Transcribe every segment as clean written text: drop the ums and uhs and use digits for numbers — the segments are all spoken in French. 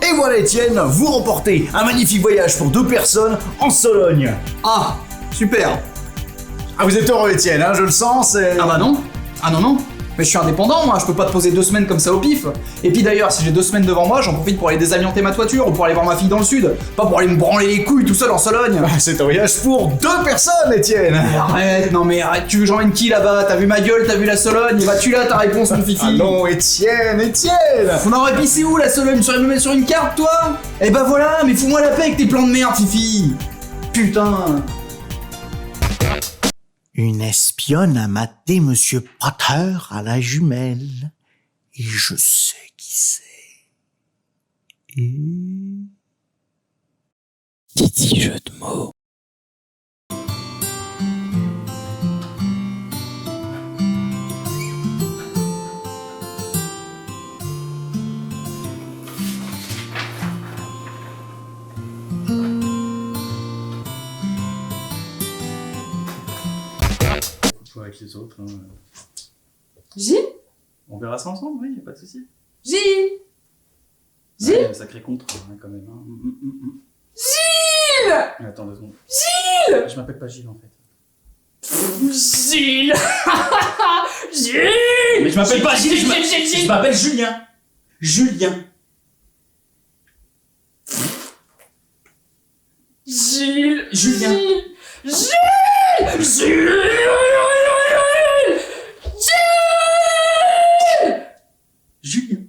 Et voilà Étienne, vous remportez un magnifique voyage pour 2 personnes en Sologne. Ah, super. Ah vous êtes heureux Étienne, hein, je le sens, c'est... Ah bah non. Ah non. Mais je suis indépendant, moi, je peux pas te poser 2 semaines comme ça au pif. Et puis d'ailleurs, si j'ai 2 semaines devant moi, j'en profite pour aller désamianter ma toiture ou pour aller voir ma fille dans le sud. Pas pour aller me branler les couilles tout seul en Sologne. C'est un voyage pour 2 personnes Étienne. Mais arrête, non mais arrête, tu veux j'emmène qui là-bas? T'as vu ma gueule, t'as vu la Sologne? Vas-tu là ta réponse mon fifi? Ah non Étienne. On aurait pissé où la Sologne? Tu saurais me mettre sur une carte toi? Eh bah voilà, mais fous-moi la paix avec tes plans de merde fifi. Putain. Une espionne a maté Monsieur Potter à la jumelle. Et je sais qui c'est. Et... Petit jeu de mots. Avec les autres. Hein. Gilles? On verra ça ensemble, oui, y a pas de souci. Gilles? Gilles? Ouais, sacré contre, hein, quand même. Hein. Gilles! Attends 2 secondes. Gilles! Je m'appelle pas Gilles en fait. Gilles! Gilles! Mais je m'appelle pas Gilles, Gilles! je m'appelle Julien. Julien. Gilles! Julien. Gilles! Gilles! Julien.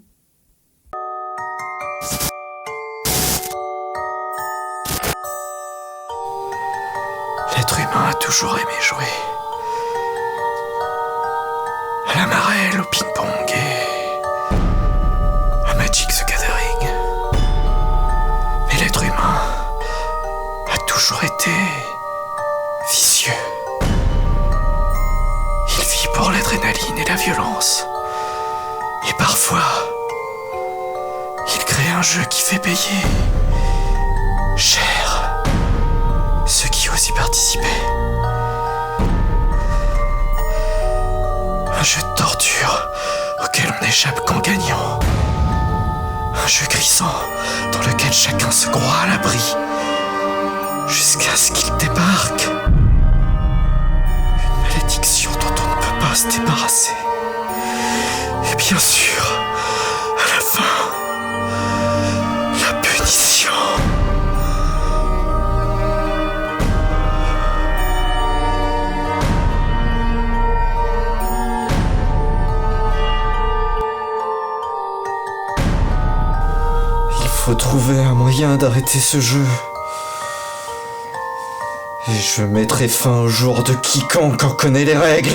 L'être humain a toujours aimé jouer. À la marelle, au ping-pong et à Magic the Gathering. Mais l'être humain a toujours été vicieux. Il vit pour l'adrénaline et la violence. Et parfois, il crée un jeu qui fait payer cher ceux qui osent y participer. Un jeu de torture auquel on n'échappe qu'en gagnant. Un jeu grisant dans lequel chacun se croit à l'abri jusqu'à ce qu'il débarque. Une malédiction dont on ne peut pas se débarrasser. Et bien sûr, à la fin, la punition. Il faut trouver un moyen d'arrêter ce jeu. Et je mettrai fin au jour de quiconque en connaît les règles.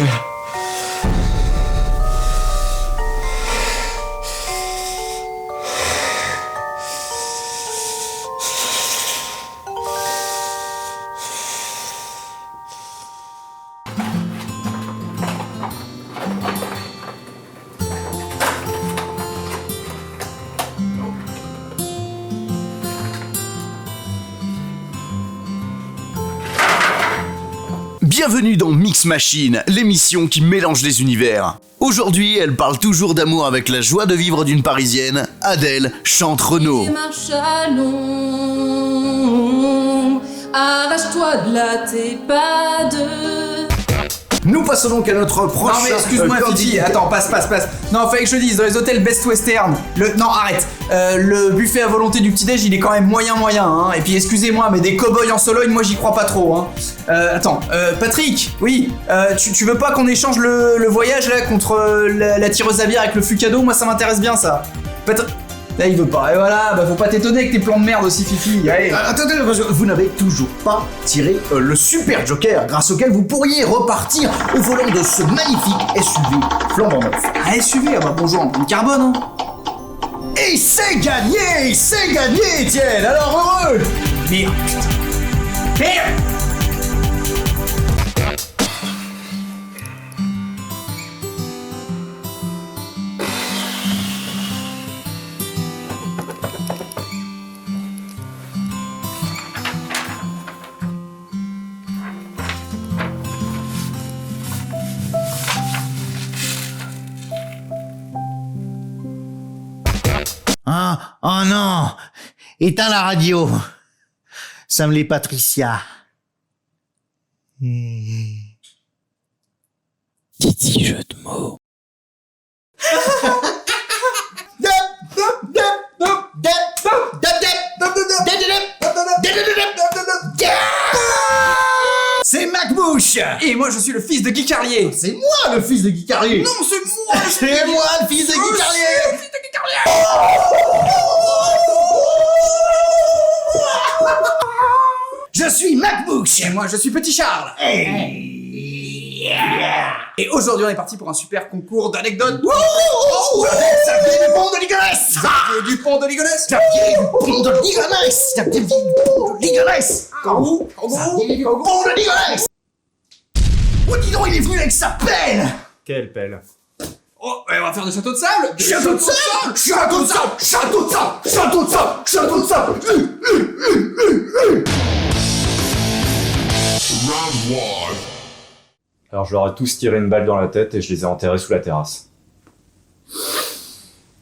Bienvenue dans Mix Machine, l'émission qui mélange les univers. Aujourd'hui, elle parle toujours d'amour avec la joie de vivre d'une Parisienne. Adèle chante Renaud. Marche à long, arrache-toi de là tes pas de... Nous passons donc à notre prochain... Non mais excuse-moi Fifi, attends, passe. Non, fallait que je te dise, dans les hôtels Best Western, non arrête, le buffet à volonté du petit-déj il est quand même moyen, hein. Et puis excusez-moi, mais des cow-boys en Sologne, moi j'y crois pas trop, hein. Attends, Patrick, oui, tu veux pas qu'on échange le voyage là contre la tireuse à bière avec le fucado? Moi ça m'intéresse bien ça. Là, il veut pas. Et voilà, bah faut pas t'étonner avec tes plans de merde aussi, Fifi. Allez. Attendez, parce que vous n'avez toujours pas tiré le super joker grâce auquel vous pourriez repartir au volant de ce magnifique SUV flambant neuf. Un SUV, ah bah bonjour, en carbone, hein. Et c'est gagné, Étienne. Alors heureux. Merde, putain. Merde. Ah, oh non! Éteins la radio. Ça me l'est Patricia. Petit jeu de mots. C'est MacBouche. Et moi, je suis le fils de Guy Carlier. C'est moi le fils de Guy Carlier. Non, c'est moi. C'est moi le fils de Guy Carlier. Je suis MacBouche. Et moi, je suis Petit Charles. Et aujourd'hui, on est parti pour un super concours d'anecdotes. Xavier Dupont de Ligonnès. Xavier Dupont de Ligonnès. Xavier Dupont de Ligonnès. Xavier Dupont de Ligonnès. Xavier Dupont de Ligonnès. Oh, dis donc, il est venu avec sa pelle. Quelle pelle? Oh, ouais, on va faire de château de sable. Château de sable. Château de sable. Château de sable. Château de sable. Château de sable. Alors je leur ai tous tiré une balle dans la tête et je les ai enterrés sous la terrasse.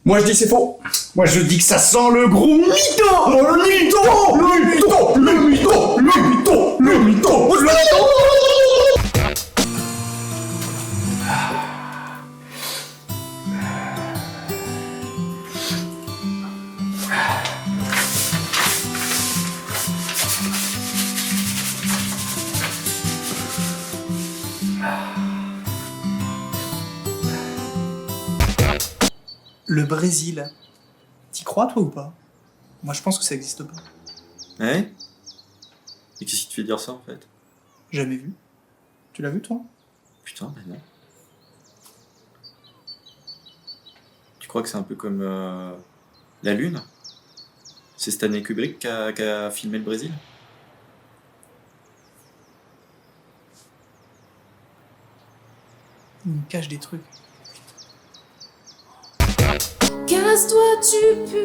Moi, je dis c'est faux. Moi, je dis que ça sent le gros mytho. Le mytho. Le mytho. Le mytho. Le mytho. Le mytho. Le mytho. Le Brésil. T'y crois, toi, ou pas? Moi, je pense que ça existe pas. Ouais? Et qu'est-ce qui te fait dire ça en fait? Jamais vu. Tu l'as vu, toi? Putain, bah non. Tu crois que c'est un peu comme la Lune? C'est Stanley Kubrick qui a filmé le Brésil? Il me cache des trucs. Casse-toi, tu pues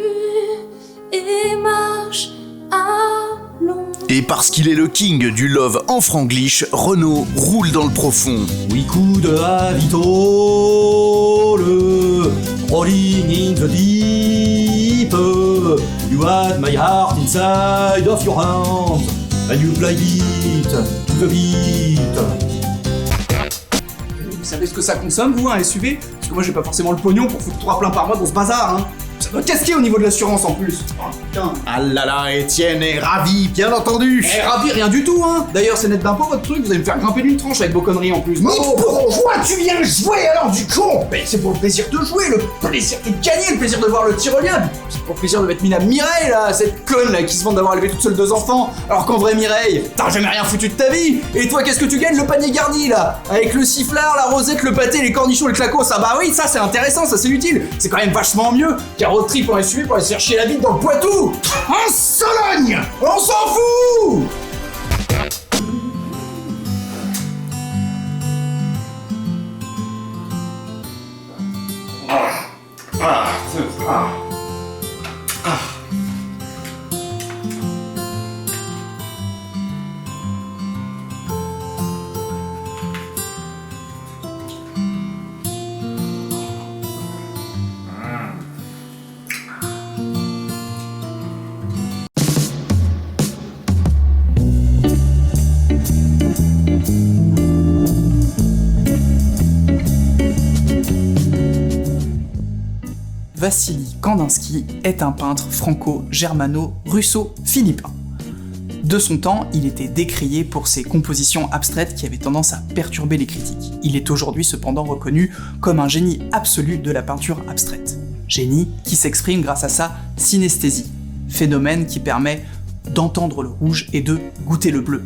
et marche, allons. Et parce qu'il est le king du love en franglish, Renaud roule dans le profond. We could have it all, rolling in the deep. You had my heart inside of your hands, and you played it to the beat. Vous savez ce que ça consomme, vous, un SUV? Parce que moi, j'ai pas forcément le pognon pour foutre 3 pleins par mois dans ce bazar, hein. Ça doit casquer au niveau de l'assurance en plus. Oh, putain. Ah là là, Étienne est ravi, bien entendu. Eh, ravi, rien du tout, hein. D'ailleurs, c'est net d'impôt, votre truc. Vous allez me faire grimper d'une tranche avec vos conneries en plus. Mais Bravo. pourquoi tu viens jouer alors du con? Mais c'est pour le plaisir de jouer, le plaisir de gagner, le plaisir de voir le tyrolien. C'est pour le plaisir de mettre mine à Mireille, là, cette conne là qui se vante d'avoir élevé toute seule 2 enfants. Alors qu'en vrai, Mireille, t'as jamais rien foutu de ta vie. Et toi, qu'est-ce que tu gagnes? Le panier garni là, avec le sifflard, la rosette, le pâté, les cornichons, le clacos. Ah bah oui, ça c'est intéressant, ça c'est utile. C'est quand même vachement mieux qu'un road trip en SUV pour aller se faire chier la bite dans le Poitou. En Sologne. On s'en fout. Vassili Kandinsky est un peintre franco-germano-russo-philippin. De son temps, il était décrié pour ses compositions abstraites qui avaient tendance à perturber les critiques. Il est aujourd'hui cependant reconnu comme un génie absolu de la peinture abstraite. Génie qui s'exprime grâce à sa synesthésie, phénomène qui permet d'entendre le rouge et de goûter le bleu.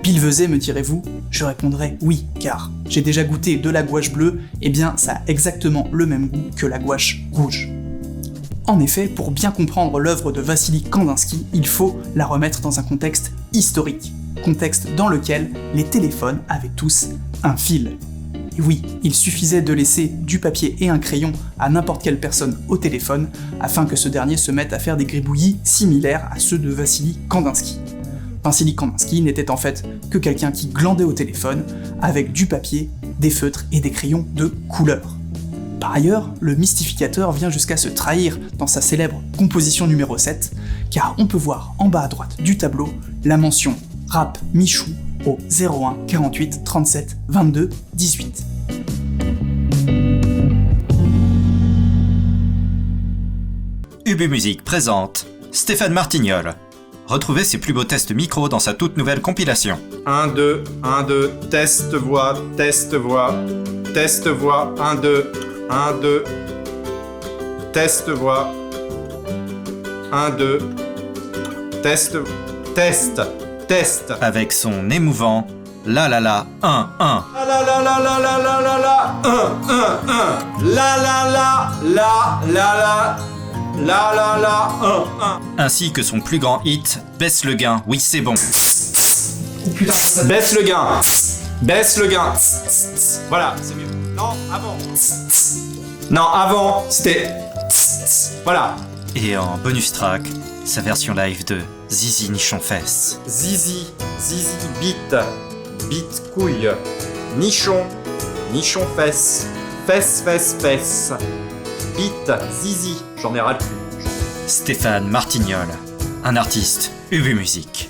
Billevesée, me direz-vous? Je répondrai oui, car j'ai déjà goûté de la gouache bleue, et bien ça a exactement le même goût que la gouache rouge. En effet, pour bien comprendre l'œuvre de Vassili Kandinsky, il faut la remettre dans un contexte historique, contexte dans lequel les téléphones avaient tous un fil. Et oui, il suffisait de laisser du papier et un crayon à n'importe quelle personne au téléphone afin que ce dernier se mette à faire des gribouillis similaires à ceux de Vassili Kandinsky. Vassili Kandinsky n'était en fait que quelqu'un qui glandait au téléphone avec du papier, des feutres et des crayons de couleur. Par ailleurs, le mystificateur vient jusqu'à se trahir dans sa célèbre composition numéro 7, car on peut voir en bas à droite du tableau la mention Rap Michou au 01 48 37 22 18. Ubu Musique présente Stéphane Martignol. Retrouvez ses plus beaux tests micro dans sa toute nouvelle compilation. 1, 2, 1, 2, test voix, 1, 2, 1, 2, test voix, 1, 2, test. Avec son émouvant La la la 1 1. La la la la la la la la la 1 1 1. La la la la la la la la la 1 1. Ainsi que son plus grand hit Baisse le gain, oui c'est bon. Baisse le gain. Baisse le gain. Voilà, c'est mieux. Non, avant. Non, avant, c'était. Voilà. Et en bonus track, sa version live de Zizi Nichon Fesse. Zizi bite, bite couille, nichon fesse, fesse, bite, zizi, j'en ai ras le cul. Stéphane Martignol, un artiste Ubu Musique.